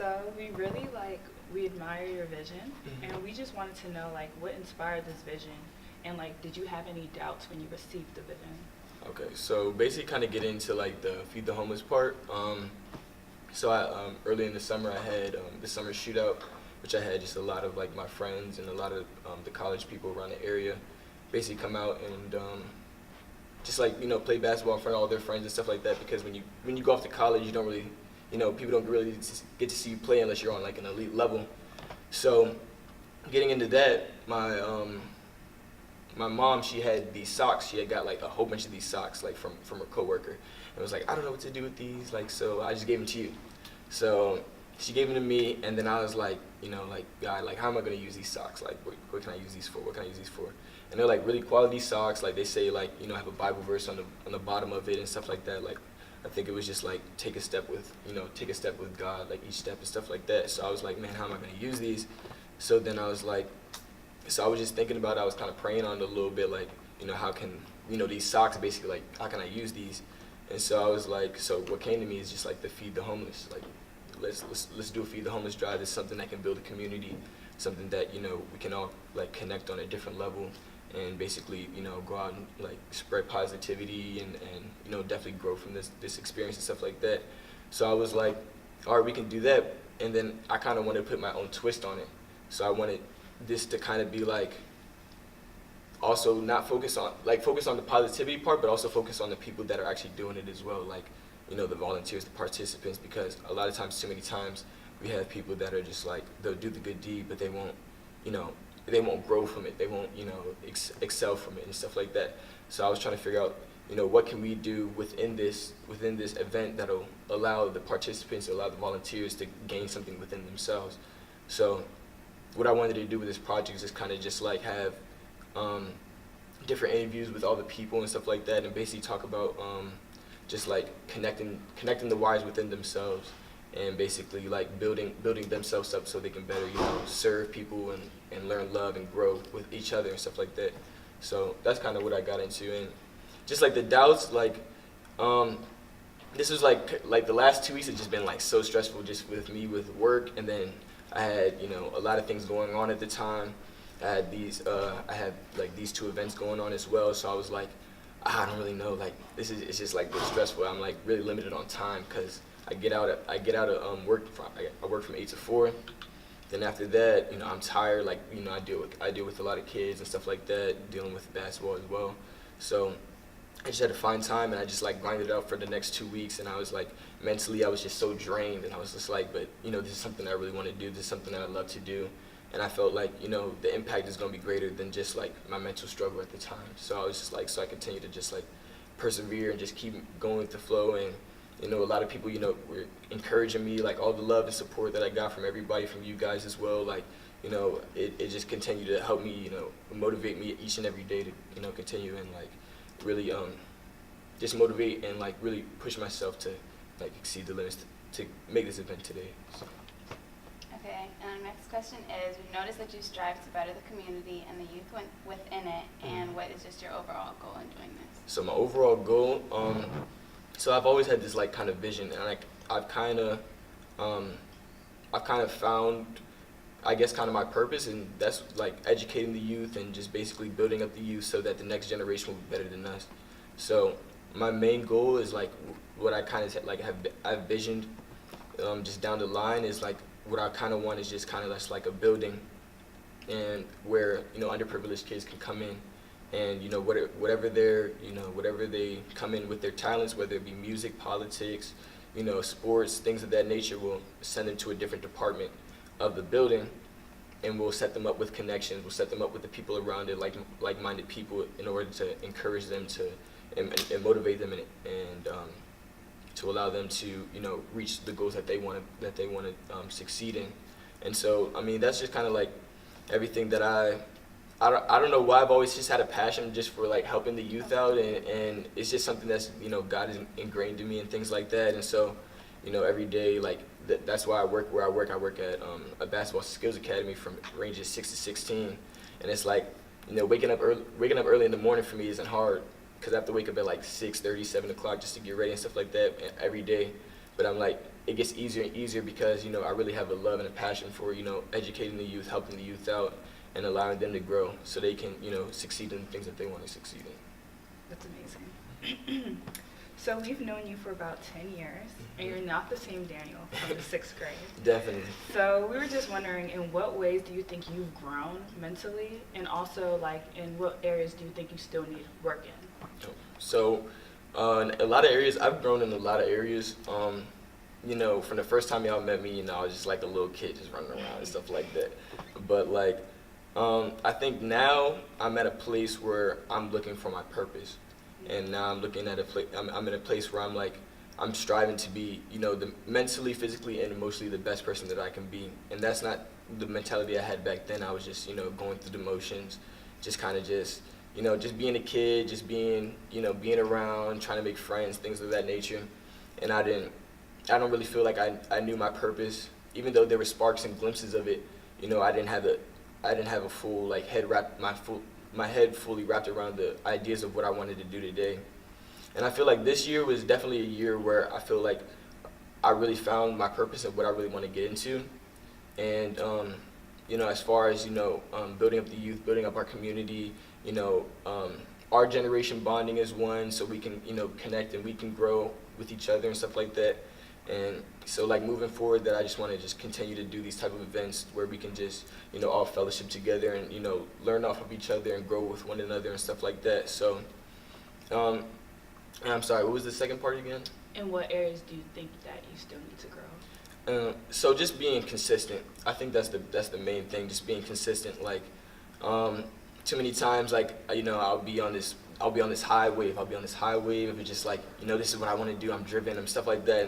So we admire your vision, Mhm. and we just wanted to know what inspired this vision, and did you have any doubts when you received the vision? Okay, so basically, kind of get into like the feed the homeless part. So early in the summer, I had the summer shootout, which I had just a lot of like my friends and a lot of the college people around the area, basically come out and just like play basketball in front of all their friends and stuff like that. Because when you go off to college, you don't really, people don't really get to see you play unless you're on like an elite level. So getting into that, my mom, she had these socks. She had got like a whole bunch of these socks like from her coworker, and was like, I don't know what to do with these. Like, so I just gave them to you. So she gave them to me, and then I was like, like, God, like, how am I gonna use these socks? Like, what can I use these for? What can I use these for? And they're like really quality socks. Like they say, like, have a Bible verse on the bottom of it and stuff like that. Like, I think it was just like take a step with God, like each step and stuff like that. So I was like, man, how am I gonna use these? So then I was like, so I was just thinking about it. I was kind of praying on it a little bit, like, how can, these socks basically, like, how can I use these? And so I was like, so what came to me is just like the feed the homeless. Like, let's do a feed the homeless drive. It's something that can build a community, something that, we can all like connect on a different level and basically, go out and like spread positivity and definitely grow from this experience and stuff like that. So I was like, all right, we can do that. And then I kind of wanted to put my own twist on it. So I wanted this to kind of be like also not focus on the positivity part, but also focus on the people that are actually doing it as well, like the volunteers, the participants, because a lot of times, too many times, we have people that are just like they'll do the good deed, but they won't they won't grow from it, they won't excel from it and stuff like that. So I was trying to figure out what can we do within this event that'll allow the participants, allow the volunteers to gain something within themselves. So what I wanted to do with this project is just kind of just like have different interviews with all the people and stuff like that, and basically talk about just like connecting the wires within themselves, and basically like building themselves up so they can better serve people and learn love and grow with each other and stuff like that. So that's kind of what I got into, and just like the doubts, like this was like the last 2 weeks have just been like so stressful just with me with work, and then I had a lot of things going on at the time. I had like these two events going on as well, so I was like, I don't really know, like it's just like this stressful. I'm like really limited on time because I get out of work I work from 8 to 4. Then after that, I'm tired, like I deal with a lot of kids and stuff like that, dealing with basketball as well. So I just had to find time, and I just like grinded it out for the next 2 weeks, and I was like mentally I was just so drained, and I was just like, but this is something I really want to do, this is something that I love to do, and I felt like the impact is going to be greater than just like my mental struggle at the time. So I was just like, so I continued to just like persevere and just keep going with the flow, and a lot of people were encouraging me, like all the love and support that I got from everybody, from you guys as well, like it just continued to help me motivate me each and every day to continue and like really just motivate and like really push myself to like exceed the limits to make this event today. So. Okay, and our next question is, we've noticed that you strive to better the community and the youth within it, and what is just your overall goal in doing this? So my overall goal, so I've always had this like kind of vision, and like I've kind of found, I guess, kind of my purpose, and that's like educating the youth and just basically building up the youth so that the next generation will be better than us. So my main goal is like what I kind of like I've visioned just down the line is like what I kind of want is just kind of like a building, and where underprivileged kids can come in, and whatever they come in with their talents, whether it be music, politics, sports, things of that nature, we'll send them to a different department of the building, and we'll set them up with connections. We'll set them up with the people around it, like-minded people, in order to encourage them and motivate them and to allow them to reach the goals that they want to succeed in. And so I mean that's just kind of like everything that I don't know why I've always just had a passion just for like helping the youth out, and it's just something that's God has ingrained in me and things like that. And so every day, like that's why I work where I work. I work at a basketball skills academy from ranges 6 to 16, and it's like waking up early in the morning for me isn't hard, because I have to wake up at like 6:30, 7 o'clock just to get ready and stuff like that every day. But I'm like it gets easier and easier because, you know, I really have a love and a passion for, you know, educating the youth, helping the youth out, and allowing them to grow so they can, you know, succeed in the things that they want to succeed in. That's amazing. So we've known you for about 10 years, and you're not the same Daniel from the 6th grade. Definitely. So we were just wondering, in what ways do you think you've grown mentally, and also like in what areas do you think you still need work in? So in a lot of areas, I've grown in a lot of areas. You know, from the first time y'all met me, you know, I was just like a little kid just running around and stuff like that. But like, I think now I'm at a place where I'm looking for my purpose. And now I'm looking at I'm in a place where I'm striving to be, you know, the mentally, physically, and emotionally the best person that I can be. And that's not the mentality I had back then. I was just, you know, going through the motions, just kind of just, you know, just being a kid, just being, you know, being around, trying to make friends, things of that nature. And I don't really feel like I knew my purpose, even though there were sparks and glimpses of it. You know, I didn't have a full like my head fully wrapped around the ideas of what I wanted to do today. And I feel like this year was definitely a year where I feel like I really found my purpose of what I really want to get into. And, you know, as far as, you know, building up the youth, building up our community, you know, our generation bonding as one so we can, you know, connect and we can grow with each other and stuff like that. And so like moving forward, that I just want to just continue to do these type of events where we can just, you know, all fellowship together and, you know, learn off of each other and grow with one another and stuff like that. So, and I'm sorry, what was the second part again? In what areas do you think that you still need to grow? So just being consistent. I think that's the main thing, just being consistent. Like, too many times, like, you know, I'll be on this high wave of just like, you know, this is what I want to do. I'm driven and stuff like that.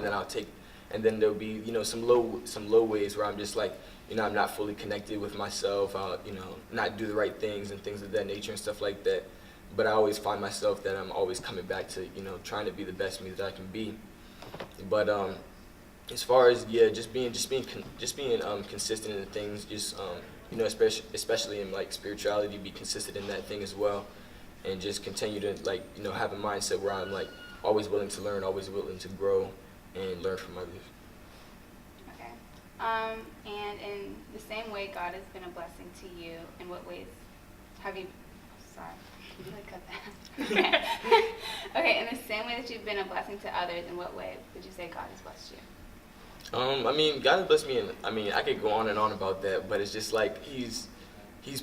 And then there'll be, you know, some low waves where I'm just like, you know, I'm not fully connected with myself. I'll, you know, not do the right things and things of that nature and stuff like that. But I always find myself that I'm always coming back to, you know, trying to be the best me that I can be. But as far as just being consistent in the things, just you know, especially in like spirituality, be consistent in that thing as well. And just continue to, like, you know, have a mindset where I'm like always willing to learn, always willing to grow and learn from others. Okay. And in the same way God has been a blessing to you, in what ways have you, sorry, did I cut that? Okay, in the same way that you've been a blessing to others, in what way would you say God has blessed you? I mean, God has blessed me, and I mean, I could go on and on about that, but it's just like He's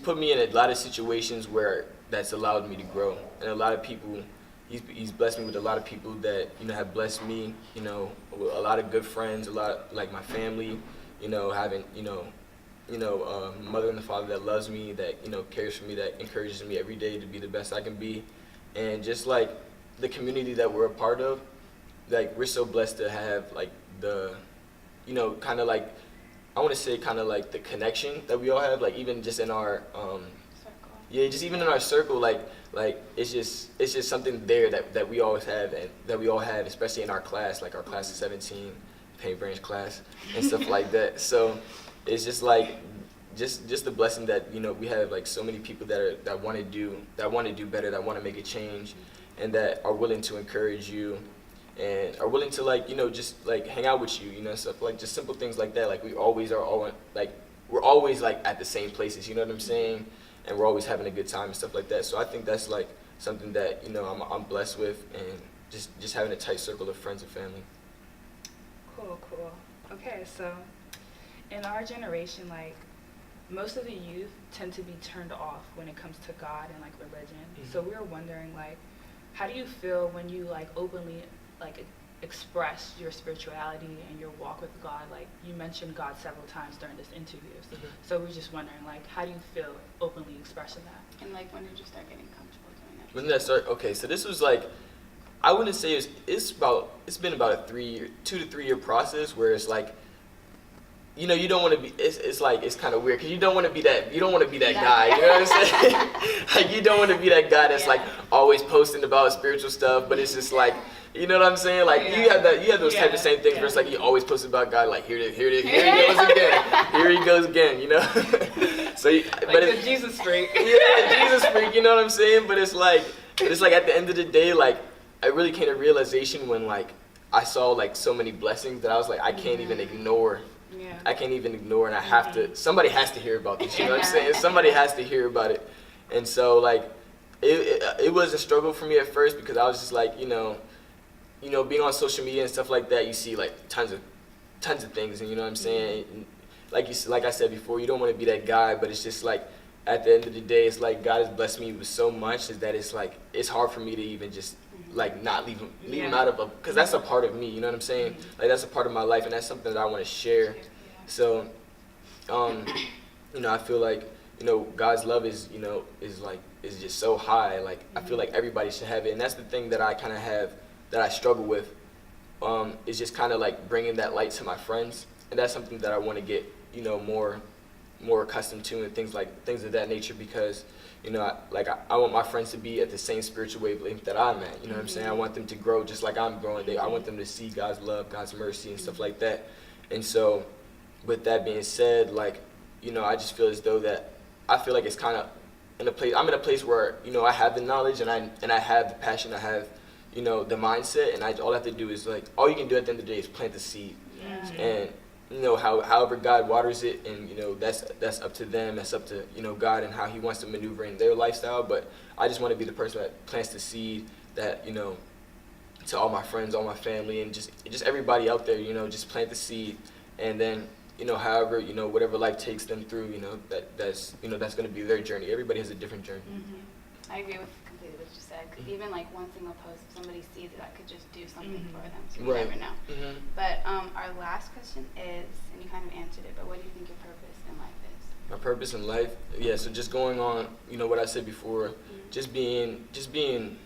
put me in a lot of situations where that's allowed me to grow, and a lot of people, he's blessed me with a lot of people that, you know, have blessed me, you know, with a lot of good friends, a lot like my family, you know, having, mother and a father that loves me, that, you know, cares for me, that encourages me every day to be the best I can be, and just like the community that we're a part of, like we're so blessed to have like the, you know, kind of like, I want to say kind of like the connection that we all have, like even just in our just even in our circle, like it's just something there that we always have, and that we all have, especially in our class, like our class of 17, paint branch class and stuff like that. So it's just like just the blessing that, you know, we have like so many people that want to do better, that want to make a change, and that are willing to encourage you and are willing to, like, you know, just like hang out with you, you know, stuff like just simple things like that. Like we're always like at the same places, you know what I'm saying? And we're always having a good time and stuff like that. So I think that's like something that, you know, I'm blessed with, and just having a tight circle of friends and family. Cool. Okay, so in our generation, like most of the youth tend to be turned off when it comes to God and like religion. Mm-hmm. So we were wondering, like, how do you feel when you like openly like express your spirituality and your walk with God? Like you mentioned God several times during this interview. So we're just wondering, like, how do you feel openly expressing that? And like, when did you start getting comfortable doing that? When did I start? Okay, so this was like, I wouldn't say it's been about a 2 to 3 year process where it's like, you know, you don't want to be, it's like, it's kind of weird because you don't want to be that guy, you know what I'm saying? Like, you don't want to be that guy that's like always posting about spiritual stuff, but it's just like, you know what I'm saying? Like, you have those type of same things where it's like you always post about God, like, here he goes again, you know? So, but it's Jesus freak. Yeah, Jesus freak, you know what I'm saying? But it's like at the end of the day, like, I really came to realization when, like, I saw like so many blessings that I was like, I can't even ignore. Yeah. I can't even ignore, and I have to. Somebody has to hear about this. You know what I'm saying? Somebody has to hear about it. And so like, it was a struggle for me at first because I was just like, being on social media and stuff like that, you see like tons of things, and you know what I'm saying. And like I said before, you don't want to be that guy, but it's just like at the end of the day, it's like God has blessed me with so much is that it's like it's hard for me to even just like not leave him out of because that's a part of me. You know what I'm saying? Like that's a part of my life, and that's something that I want to share. So, I feel like God's love is just so high. Like I feel like everybody should have it, and that's the thing that I kind of have that I struggle with. Is just kind of like bringing that light to my friends, and that's something that I want to get more accustomed to and things of that nature because I want my friends to be at the same spiritual wavelength that I'm at. You know what I'm saying? I want them to grow just like I'm growing. I want them to see God's love, God's mercy, and stuff like that. And so, with that being said, I just feel as though that I feel like it's kind of in a place. I'm in a place where I have the knowledge and I have the passion. I have the mindset, and all I have to do is all you can do at the end of the day is plant the seed. Yeah. And however God waters it, and that's up to them. That's up to God and how He wants to maneuver in their lifestyle. But I just want to be the person that plants the seed that to all my friends, all my family, and just everybody out there. Just plant the seed, and then however whatever life takes them through. That's going to be their journey. Everybody has a different journey. I agree with completely what you said. 'Cause even like one single post, if somebody sees it, that could just do something for them. So you never know. But our last question is, and you kind of answered it, but what do you think your purpose in life is? My purpose in life, yeah. So just going on, what I said before, just being.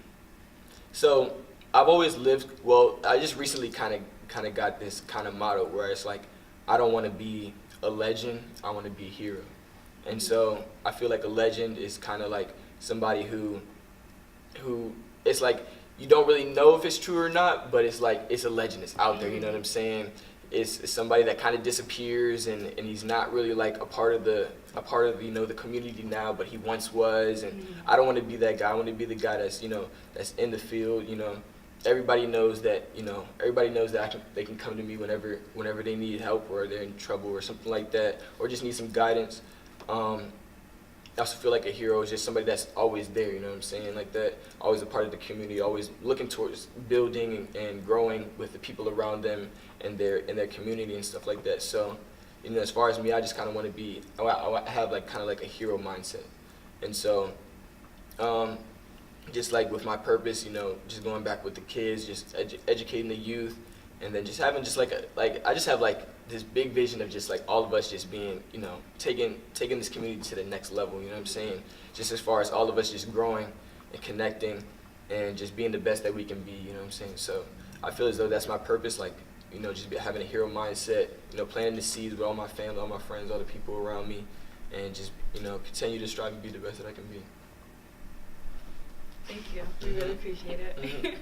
So I've always lived. Well, I just recently kind of got this kind of motto where it's like, I don't want to be a legend. I want to be a hero. And so I feel like a legend is kind of like somebody who it's like you don't really know if it's true or not, but it's like it's a legend. It's out there. You know what I'm saying? It's somebody that kind of disappears and he's not really like a part of the community now, but he once was. And I don't want to be that guy. I want to be the guy that's that's in the field. Everybody knows that they can come to me whenever they need help or they're in trouble or something like that, or just need some guidance. I also feel like a hero is just somebody that's always there, you know what I'm saying, like that, always a part of the community, always looking towards building and growing with the people around them and their community and stuff like that. So, as far as me, I just kind of want to be, I have kind of like a hero mindset. And so, just like with my purpose, just going back with the kids, just educating the youth, and then just having just I just have this big vision of just all of us just being, taking this community to the next level, you know what I'm saying? Just as far as all of us just growing and connecting and just being the best that we can be, you know what I'm saying? So I feel as though that's my purpose, just having a hero mindset, planting the seeds with all my family, all my friends, all the people around me, and just, continue to strive to be the best that I can be. Thank you. We really appreciate it.